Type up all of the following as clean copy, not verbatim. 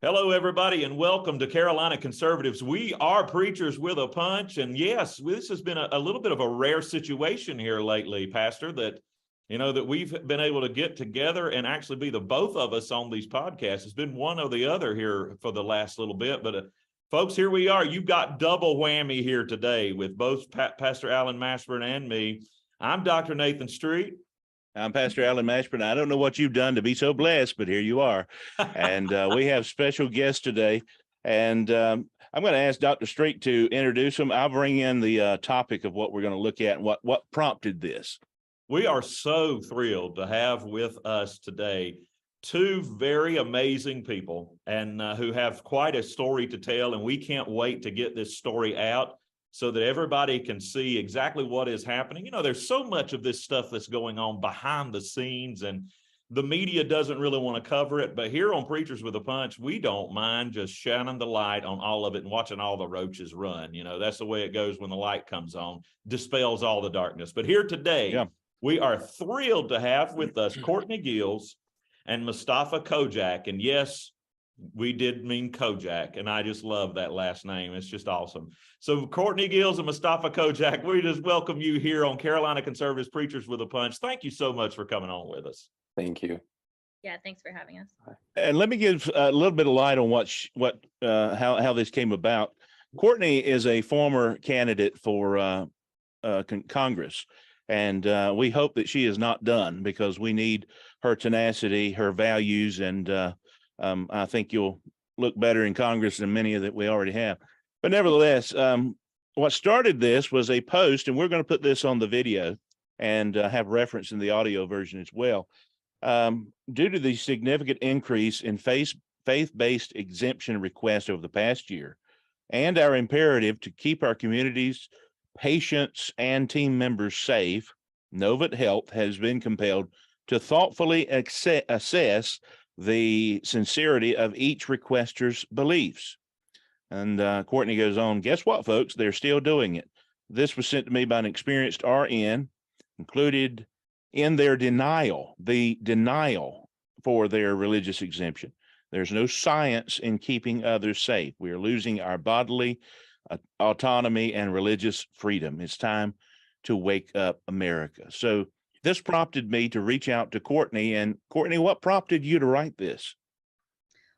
Hello, everybody, and welcome to Carolina Conservatives. We are Preachers with a Punch, and yes, this has been a little bit of a rare situation here lately, Pastor, that we've been able to get together and actually be the both of us on these podcasts. It's been one or the other here for the last little bit, but folks, here we are. You've got double whammy here today with both Pastor Alan Mashburn and me. I'm Dr. Nathan Street. I'm Pastor Alan Mashburn. I don't know what you've done to be so blessed, but here you are. And we have special guests today. And I'm going to ask Dr. Street to introduce them. I'll bring in the topic of what we're going to look at and what prompted this. We are so thrilled to have with us today two very amazing people and who have quite a story to tell. And we can't wait to get this story out so that everybody can see exactly what is happening. You know, there's so much of this stuff that's going on behind the scenes, and the media doesn't really want to cover it. But here on Preachers with a Punch, we don't mind just shining the light on all of it and watching all the roaches run. You know, that's the way it goes when the light comes on, dispels all the darkness. But here today, we are thrilled to have with us Courtney Gills and Mustafa Kojak. And yes, we did mean Kojak, and I just love that last name. It's just awesome. So Courtney Gills and Mustafa Kojak, we just welcome you here on Carolina Conservatives Preachers with a Punch. Thank you so much for coming on with us. Thank you. Yeah, thanks for having us. And let me give a little bit of light on how this came about. Courtney is a former candidate for Congress, and we hope that she is not done, because we need her tenacity, her values, and I think you'll look better in Congress than many that we already have. But nevertheless, what started this was a post, and we're going to put this on the video and have reference in the audio version as well. Due to the significant increase in faith-based exemption requests over the past year, and our imperative to keep our communities, patients, and team members safe, Novant Health has been compelled to thoughtfully assess the sincerity of each requester's beliefs. And Courtney goes on, guess what, folks? They're still doing it. This was sent to me by an experienced RN, included in their denial for their religious exemption. There's no science in keeping others safe. We are losing our bodily autonomy and religious freedom. It's time to wake up, America. So this prompted me to reach out to Courtney. And Courtney, what prompted you to write this?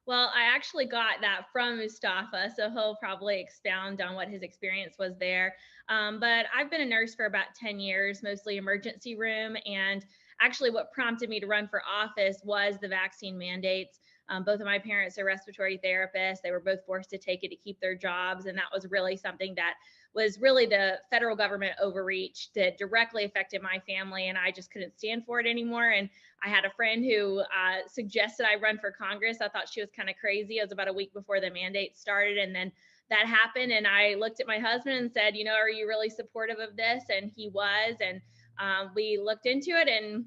Well, I actually got that from Mustafa, so he'll probably expound on what his experience was there. But I've been a nurse for about 10 years, mostly emergency room. And actually what prompted me to run for office was the vaccine mandates. Both of my parents are respiratory therapists. They were both forced to take it to keep their jobs. And that was really something that was really the federal government overreach that directly affected my family. And I just couldn't stand for it anymore. And I had a friend who suggested I run for Congress. I thought she was kind of crazy. It was about a week before the mandate started. And then that happened. And I looked at my husband and said, are you really supportive of this? And he was. And we looked into it, and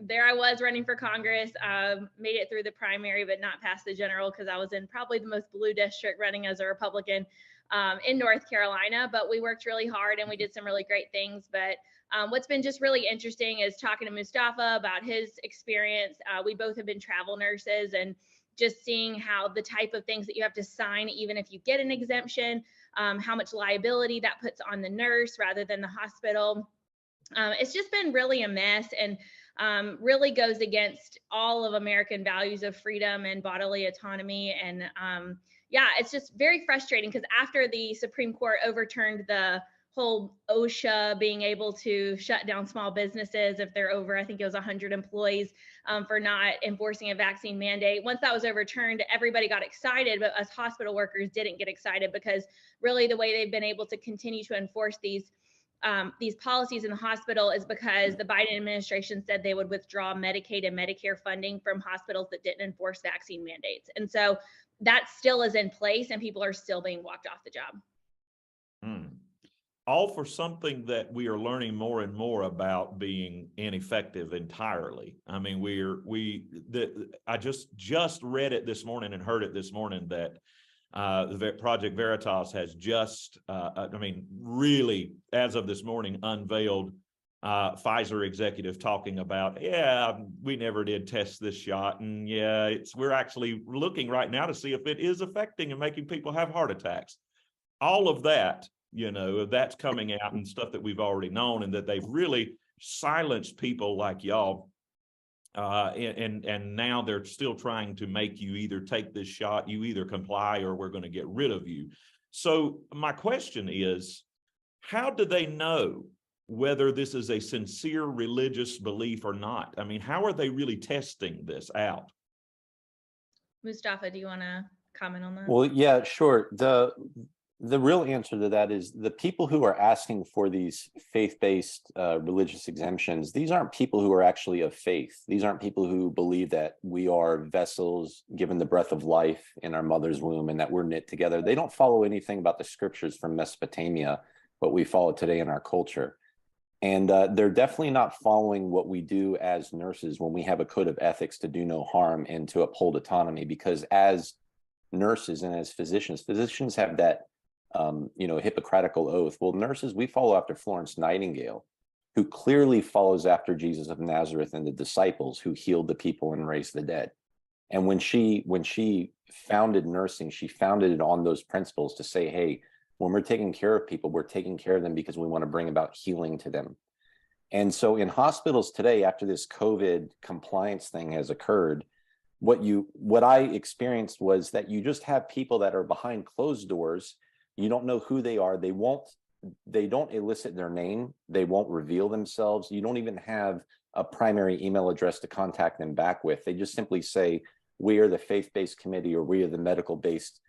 there I was running for Congress, made it through the primary, but not past the general, because I was in probably the most blue district running as a Republican in North Carolina. But we worked really hard and we did some really great things. But what's been just really interesting is talking to Mustafa about his experience. We both have been travel nurses, and just seeing how the type of things that you have to sign, even if you get an exemption, how much liability that puts on the nurse rather than the hospital. It's just been really a mess, and really goes against all of American values of freedom and bodily autonomy. And yeah, it's just very frustrating, because after the Supreme Court overturned the whole OSHA being able to shut down small businesses if they're over, I think it was 100 employees, for not enforcing a vaccine mandate. Once that was overturned, everybody got excited, but us hospital workers didn't get excited, because really the way they've been able to continue to enforce these policies in the hospital is because the Biden administration said they would withdraw Medicaid and Medicare funding from hospitals that didn't enforce vaccine mandates. And so that still is in place, and people are still being walked off the job. All for something that we are learning more and more about being ineffective entirely. I mean, I just read it this morning and heard it this morning that the Project Veritas has just, really, as of this morning, unveiled Pfizer executive talking about, yeah, we never did test this shot. And yeah, we're actually looking right now to see if it is affecting and making people have heart attacks. All of that, that's coming out and stuff that we've already known, and that they've really silenced people like y'all. And now they're still trying to make you either take this shot, you either comply, or we're going to get rid of you. So my question is, how do they know whether this is a sincere religious belief or not? I mean, how are they really testing this out? Mustafa, do you want to comment on that? Well, yeah, sure. The real answer to that is the people who are asking for these faith-based religious exemptions. These aren't people who are actually of faith. These aren't people who believe that we are vessels given the breath of life in our mother's womb and that we're knit together. They don't follow anything about the scriptures from Mesopotamia, what we follow today in our culture. And they're definitely not following what we do as nurses when we have a code of ethics to do no harm and to uphold autonomy. Because as nurses and as physicians have that Hippocratical oath. Well, nurses, we follow after Florence Nightingale, who clearly follows after Jesus of Nazareth and the disciples who healed the people and raised the dead. And when she founded nursing, she founded it on those principles to say, hey, when we're taking care of people, we're taking care of them because we want to bring about healing to them. And so in hospitals today, after this COVID compliance thing has occurred, what I experienced was that you just have people that are behind closed doors. You don't know who they are. They don't elicit their name. They won't reveal themselves. You don't even have a primary email address to contact them back with. They just simply say, we are the faith-based committee, or we are the medical-based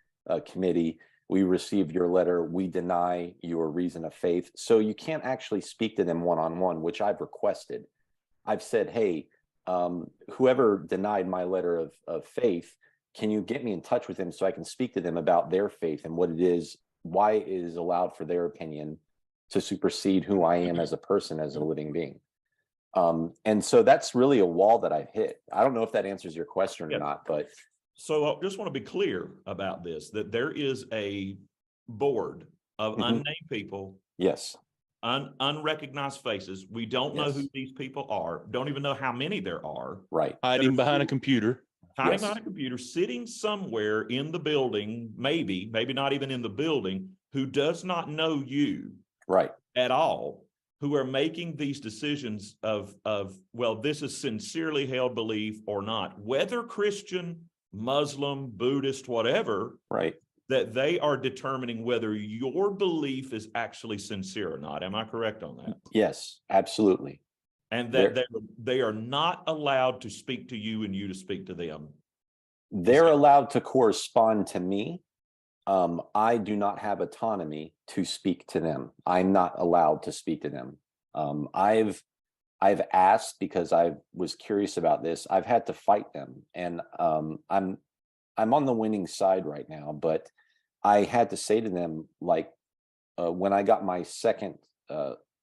committee. We received your letter. We deny your reason of faith. So you can't actually speak to them one-on-one, which I've requested. I've said, hey, whoever denied my letter of faith, can you get me in touch with them so I can speak to them about their faith and what it is, why it is allowed for their opinion to supersede who I am as a person, as a living being. And so that's really a wall that I've hit. I don't know if that answers your question or not, but. So I just want to be clear about this, that there is a board of unnamed people. Yes. Unrecognized faces. We don't know who these people are. Don't even know how many there are. Right. Hiding behind a computer. Hiding behind a computer, sitting somewhere in the building, maybe not even in the building, who does not know you at all, who are making these decisions of, well, this is sincerely held belief or not, whether Christian, Muslim, Buddhist, whatever, that they are determining whether your belief is actually sincere or not. Am I correct on that? Yes, absolutely. And that they are not allowed to speak to you and you to speak to them. They're allowed to correspond to me. I do not have autonomy to speak to them. I'm not allowed to speak to them. I've asked because I was curious about this. I've had to fight them, and I'm on the winning side right now. But I had to say to them, like, when I got my second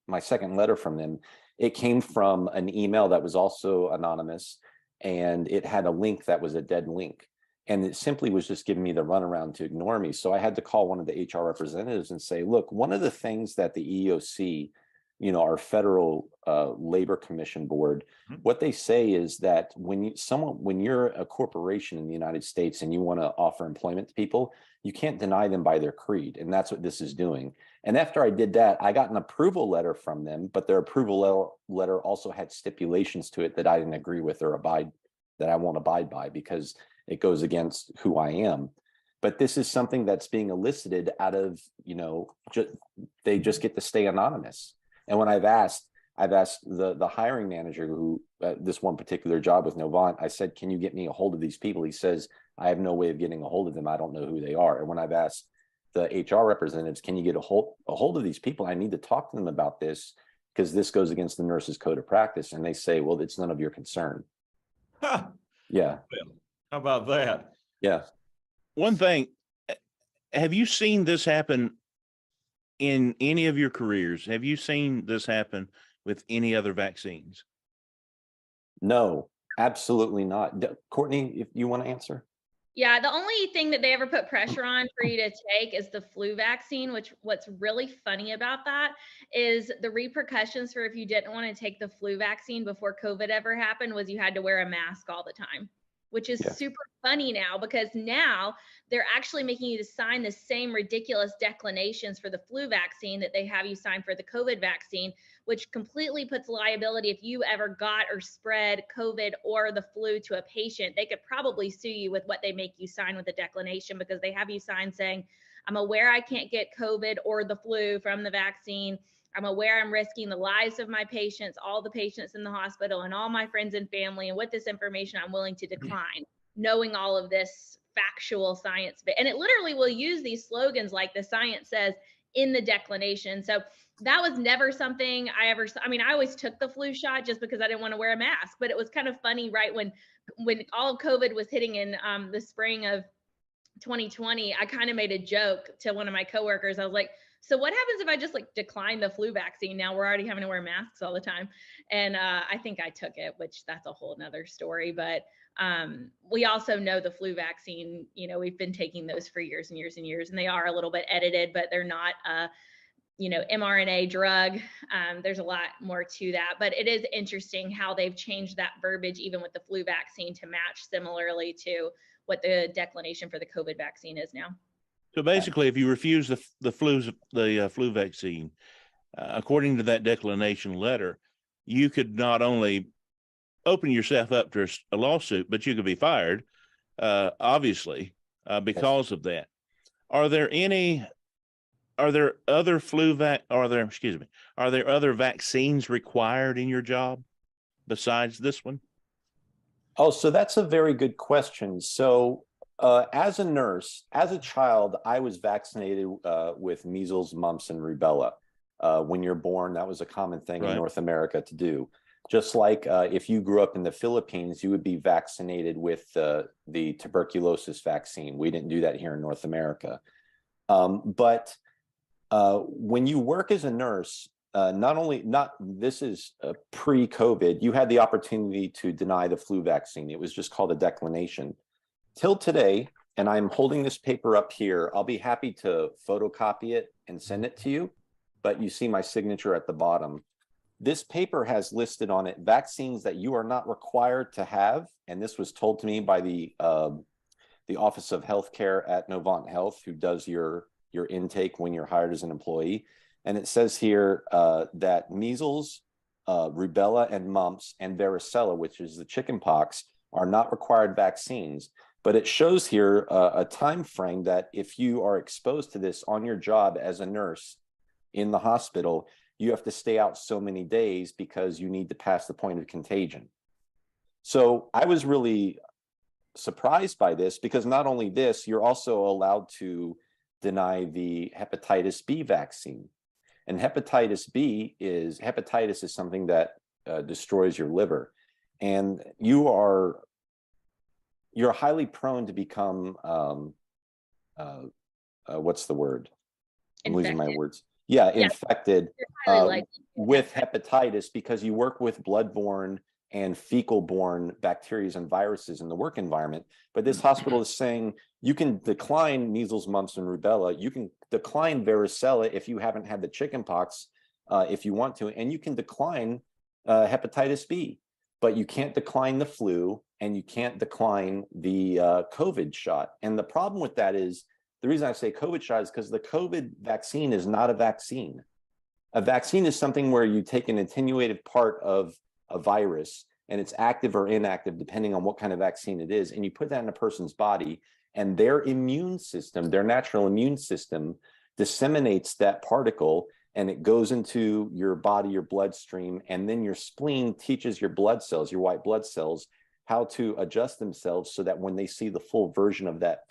letter from them, it came from an email that was also anonymous, and it had a link that was a dead link. And it simply was just giving me the runaround to ignore me. So I had to call one of the HR representatives and say, look, one of the things that the EEOC, our federal labor commission board, what they say is that when you're a corporation in the United States and you want to offer employment to people, you can't deny them by their creed. And that's what this is doing. And after I did that, I got an approval letter from them, but their approval letter also had stipulations to it that I didn't agree with or that I won't abide by because it goes against who I am. But this is something that's being elicited out of, they just get to stay anonymous. And when I've asked the hiring manager who this one particular job with Novant, I said, can you get me a hold of these people? He says, I have no way of getting a hold of them. I don't know who they are. And when I've asked the HR representatives, can you get a hold of these people? I need to talk to them about this because this goes against the nurse's code of practice. And they say, well, it's none of your concern. Huh. Yeah. Well, how about that? Yeah. One thing, have you seen this happen in any of your careers? Have you seen this happen with any other vaccines? No, absolutely not. Courtney, if you want to answer. Yeah, the only thing that they ever put pressure on for you to take is the flu vaccine, which what's really funny about that is the repercussions for if you didn't want to take the flu vaccine before COVID ever happened was you had to wear a mask all the time, which is Yeah. super funny now because now they're actually making you to sign the same ridiculous declinations for the flu vaccine that they have you sign for the COVID vaccine, which completely puts liability if you ever got or spread COVID or the flu to a patient. They could probably sue you with what they make you sign with the declination because they have you sign saying, I'm aware I can't get COVID or the flu from the vaccine. I'm aware I'm risking the lives of my patients, all the patients in the hospital, and all my friends and family. And with this information, I'm willing to decline, knowing all of this factual science. And it literally will use these slogans like the science says in the declination. So that was never something I ever I mean, I always took the flu shot just because I didn't want to wear a mask, but it was kind of funny right when all of COVID was hitting in the spring of 2020. I kind of made a joke to one of my coworkers. I was like, so what happens if I just like decline the flu vaccine? Now we're already having to wear masks all the time. And I think I took it, which that's a whole nother story. But we also know the flu vaccine, you know, we've been taking those for years and years and years, and they are a little bit edited, but they're not you know, mRNA drug. There's a lot more to that, but it is interesting how they've changed that verbiage, even with the flu vaccine, to match similarly to what the declination for the COVID vaccine is now. So basically, if you refuse the flu vaccine, according to that declination letter, you could not only open yourself up to a lawsuit, but you could be fired, obviously, because of that. Are there other are there other vaccines required in your job besides this one? Oh, so that's a very good question. So as a nurse, as a child, I was vaccinated with measles, mumps, and rubella. When you're born, that was a common thing in North America to do. Just like if you grew up in the Philippines, you would be vaccinated with the tuberculosis vaccine. We didn't do that here in North America. But when you work as a nurse, this is pre-COVID, you had the opportunity to deny the flu vaccine. It was just called a declination. Till today, and I'm holding this paper up here, I'll be happy to photocopy it and send it to you, but you see my signature at the bottom. This paper has listed on it vaccines that you are not required to have, and this was told to me by the Office of Healthcare at Novant Health, who does your intake when you're hired as an employee. And it says here that measles, rubella, and mumps, and varicella, which is the chickenpox, are not required vaccines. But it shows here a time frame that if you are exposed to this on your job as a nurse in the hospital, you have to stay out so many days because you need to pass the point of contagion. So I was really surprised by this because not only this, you're also allowed to deny the hepatitis B vaccine. And hepatitis is something that destroys your liver. And you're highly prone to become, what's the word? I'm losing my words. Yeah, infected with hepatitis because you work with bloodborne and fecal-borne bacteria and viruses in the work environment. But this hospital is saying you can decline measles, mumps, and rubella. You can decline varicella if you haven't had the chickenpox, if you want to, and you can decline hepatitis B, but you can't decline the flu and you can't decline the COVID shot. And the problem with that is, the reason I say COVID shot is because the COVID vaccine is not a vaccine. A vaccine is something where you take an attenuated part of a virus and it's active or inactive depending on what kind of vaccine it is, and you put that in a person's body, and their immune system, their natural immune system, disseminates that particle, and it goes into your body, your bloodstream, and then your spleen teaches your blood cells, your white blood cells, how to adjust themselves so that when they see the full version of that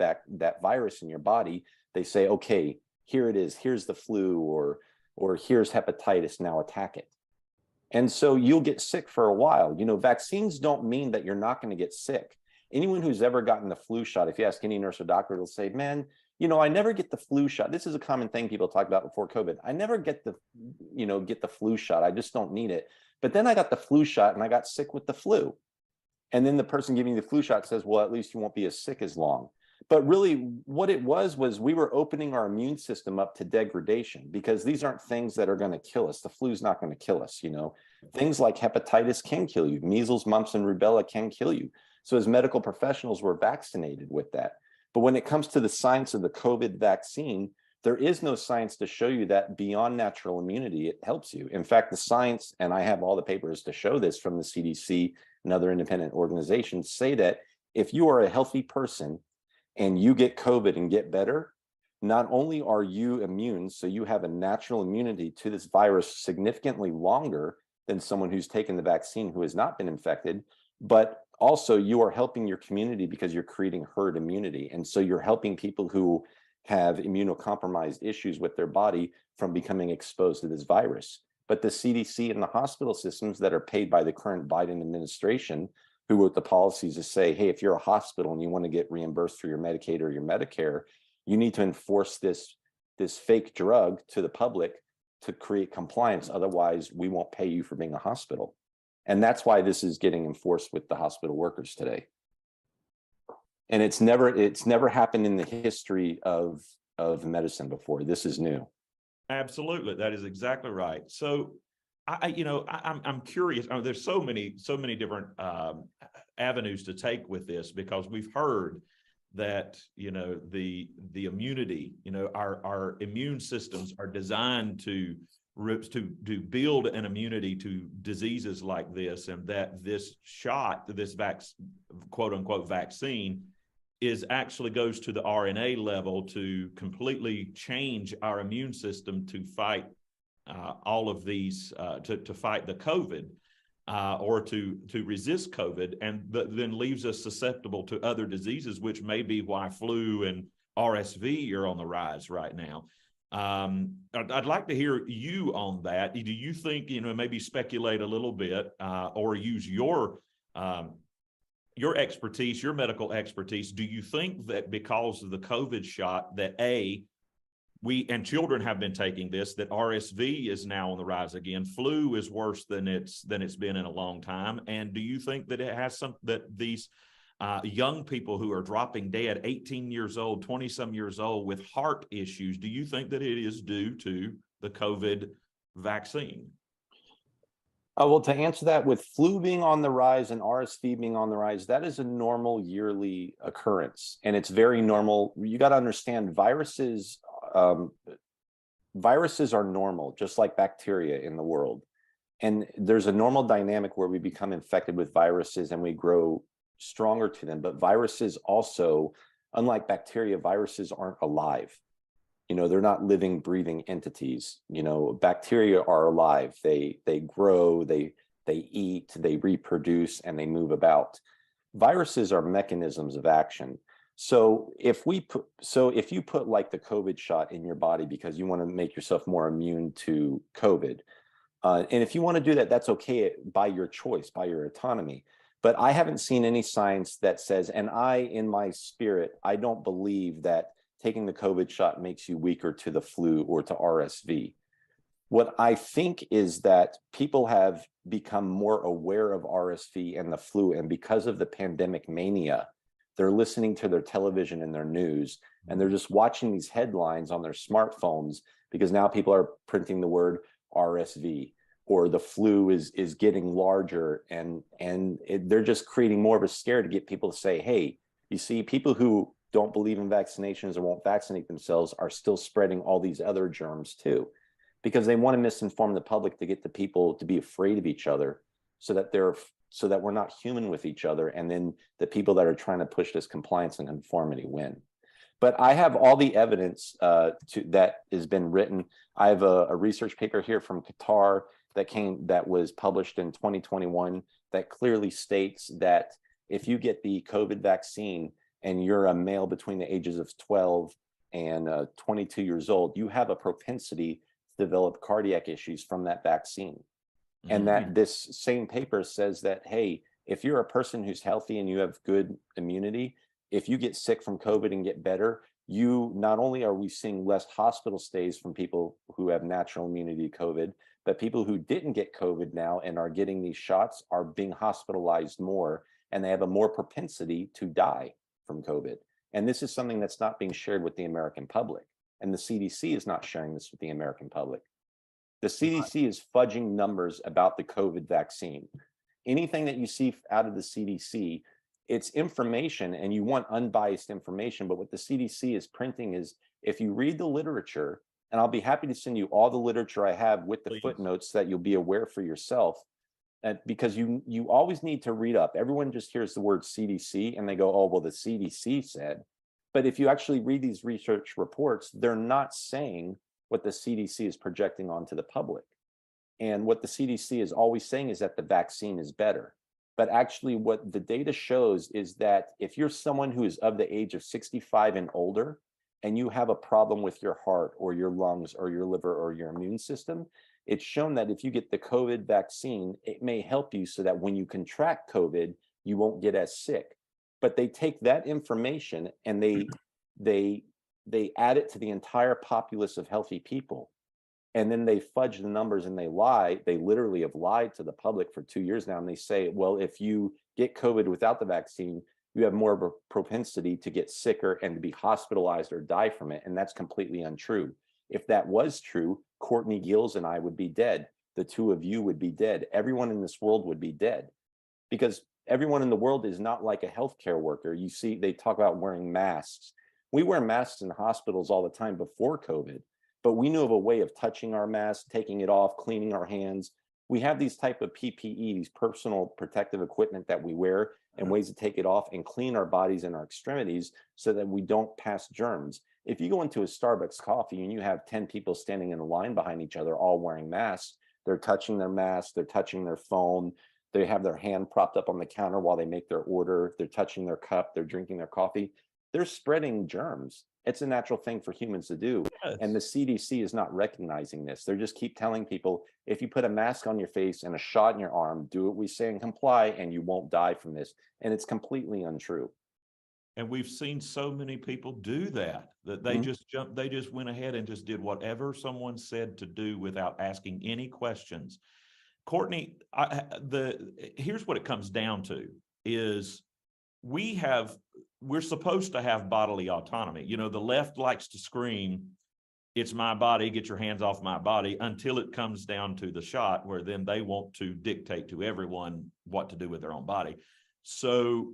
virus in your body, they say, okay, here it is, here's the flu, or here's hepatitis, now attack it. And so you'll get sick for a while. You know, vaccines don't mean that you're not going to get sick. Anyone who's ever gotten the flu shot, if you ask any nurse or doctor, they'll say, man, you know, I never get the flu shot. This is a common thing people talk about before COVID. I never get the flu shot. I just don't need it. But then I got the flu shot and I got sick with the flu. And then the person giving you the flu shot says, well, at least you won't be as sick as long. But really what it was we were opening our immune system up to degradation, because these aren't things that are going to kill us. The flu's not going to kill us. You know, things like hepatitis can kill you. Measles, mumps, and rubella can kill you. So as medical professionals, we're vaccinated with that. But when it comes to the science of the COVID vaccine, there is no science to show you that beyond natural immunity, it helps you. In fact, the science, and I have all the papers to show this from the CDC and other independent organizations, say that if you are a healthy person and you get COVID and get better, not only are you immune, so you have a natural immunity to this virus significantly longer than someone who's taken the vaccine who has not been infected, but also you are helping your community because you're creating herd immunity. And so you're helping people who have immunocompromised issues with their body from becoming exposed to this virus. But the CDC and the hospital systems that are paid by the current Biden administration, who wrote the policies to say, hey, if you're a hospital and you want to get reimbursed through your Medicaid or your Medicare, you need to enforce this fake drug to the public to create compliance. Otherwise, we won't pay you for being a hospital. And that's why this is getting enforced with the hospital workers today. And it's never happened in the history of medicine before. This is new. Absolutely. That is exactly right. So I'm curious. There's so many different avenues to take with this, because we've heard that, the immunity, our immune systems are designed to build an immunity to diseases like this, and that this shot, this quote unquote vaccine, actually goes to the RNA level to completely change our immune system to fight all of these, to fight the COVID, or to resist COVID, and then leaves us susceptible to other diseases, which may be why flu and RSV are on the rise right now. I'd like to hear you on that. Do you think, maybe speculate a little bit, or use your expertise, your medical expertise? Do you think that because of the COVID shot that we and children have been taking this, that RSV is now on the rise again? Flu is worse than it's been in a long time. And do you think that it has that these young people who are dropping dead, 18 years old, 20 some years old, with heart issues, do you think that it is due to the COVID vaccine? Well, to answer that, with flu being on the rise and RSV being on the rise, that is a normal yearly occurrence, and it's very normal. You got to understand, viruses are normal, just like bacteria in the world. And there's a normal dynamic where we become infected with viruses and we grow stronger to them. But viruses also, unlike bacteria, viruses aren't alive. They're not living, breathing entities. Bacteria are alive. They grow, they eat, they reproduce, and they move about. Viruses are mechanisms of action. So if you put like the COVID shot in your body because you want to make yourself more immune to COVID, and if you want to do that, that's okay by your choice, by your autonomy. But I haven't seen any science that says, and in my spirit, I don't believe that taking the COVID shot makes you weaker to the flu or to RSV. What I think is that people have become more aware of RSV and the flu, and because of the pandemic mania, they're listening to their television and their news, and they're just watching these headlines on their smartphones, because now people are printing the word RSV, or the flu is getting larger, and they're just creating more of a scare to get people to say, hey, you see, people who don't believe in vaccinations or won't vaccinate themselves are still spreading all these other germs too, because they want to misinform the public to get the people to be afraid of each other, so that we're not human with each other, and then the people that are trying to push this compliance and conformity win. But I have all the evidence that has been written. I have a research paper here from Qatar that was published in 2021 that clearly states that if you get the COVID vaccine and you're a male between the ages of 12 and 22 years old, you have a propensity to develop cardiac issues from that vaccine. And that this same paper says that, hey, if you're a person who's healthy and you have good immunity, if you get sick from COVID and get better, not only are we seeing less hospital stays from people who have natural immunity to COVID, but people who didn't get COVID now and are getting these shots are being hospitalized more, and they have a more propensity to die from COVID. And this is something that's not being shared with the American public. And the CDC is not sharing this with the American public. The CDC is fudging numbers about the COVID vaccine. Anything that you see out of the CDC, it's information, and you want unbiased information. But what the CDC is printing is, if you read the literature, and I'll be happy to send you all the literature I have with the Please. footnotes so that you'll be aware for yourself. Because you always need to read up. Everyone just hears the word CDC and they go, oh, well, the CDC said. But if you actually read these research reports, they're not saying what the CDC is projecting onto the public. And what the CDC is always saying is that the vaccine is better. But actually what the data shows is that if you're someone who is of the age of 65 and older, and you have a problem with your heart or your lungs or your liver or your immune system, it's shown that if you get the COVID vaccine, it may help you so that when you contract COVID, you won't get as sick. But they take that information and they add it to the entire populace of healthy people. And then they fudge the numbers and they lie. They literally have lied to the public for 2 years now. And they say, well, if you get COVID without the vaccine, you have more of a propensity to get sicker and to be hospitalized or die from it. And that's completely untrue. If that was true, Courtney Gills and I would be dead. The two of you would be dead. Everyone in this world would be dead, because everyone in the world is not like a healthcare worker. You see, they talk about wearing masks. We wear masks in hospitals all the time before COVID, but we knew of a way of touching our mask, taking it off, cleaning our hands. We have these type of PPE, these personal protective equipment that we wear, and ways to take it off and clean our bodies and our extremities so that we don't pass germs. If you go into a Starbucks coffee and you have 10 people standing in a line behind each other, all wearing masks, they're touching their mask, they're touching their phone, they have their hand propped up on the counter while they make their order, they're touching their cup, they're drinking their coffee, they're spreading germs. It's a natural thing for humans to do. Yes. And the CDC is not recognizing this. They just keep telling people, if you put a mask on your face and a shot in your arm, do what we say and comply, and you won't die from this. And it's completely untrue. And we've seen so many people do that they just jumped, they just went ahead and just did whatever someone said to do without asking any questions. Courtney, here's what it comes down to is we're supposed to have bodily autonomy. You know, the left likes to scream, it's my body, get your hands off my body, until it comes down to the shot, where then they want to dictate to everyone what to do with their own body. So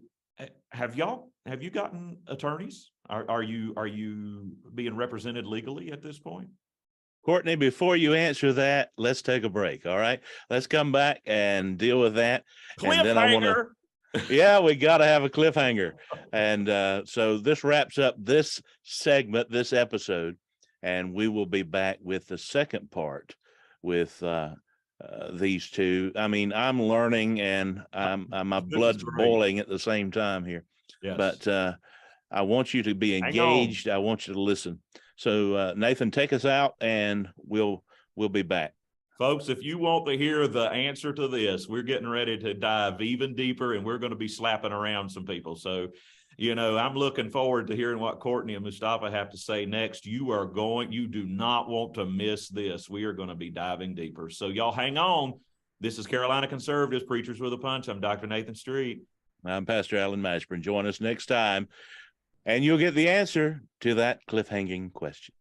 have you gotten attorneys? Are you being represented legally at this point? Courtney, before you answer that, let's take a break. All right, let's come back and deal with that. And then I want to, yeah, we got to have a cliffhanger. And so this wraps up this segment, this episode, and we will be back with the second part with these two. I mean, I'm learning and my blood's boiling at the same time here. Yes. But I want you to be engaged. I want you to listen. So Nathan, take us out and we'll be back. Folks, if you want to hear the answer to this, we're getting ready to dive even deeper, and we're going to be slapping around some people. So, you know, I'm looking forward to hearing what Courtney and Mustafa have to say next. You do not want to miss this. We are going to be diving deeper. So y'all hang on. This is Carolina Conservatives, Preachers with a Punch. I'm Dr. Nathan Street. I'm Pastor Alan Mashburn. Join us next time, and you'll get the answer to that cliffhanging question.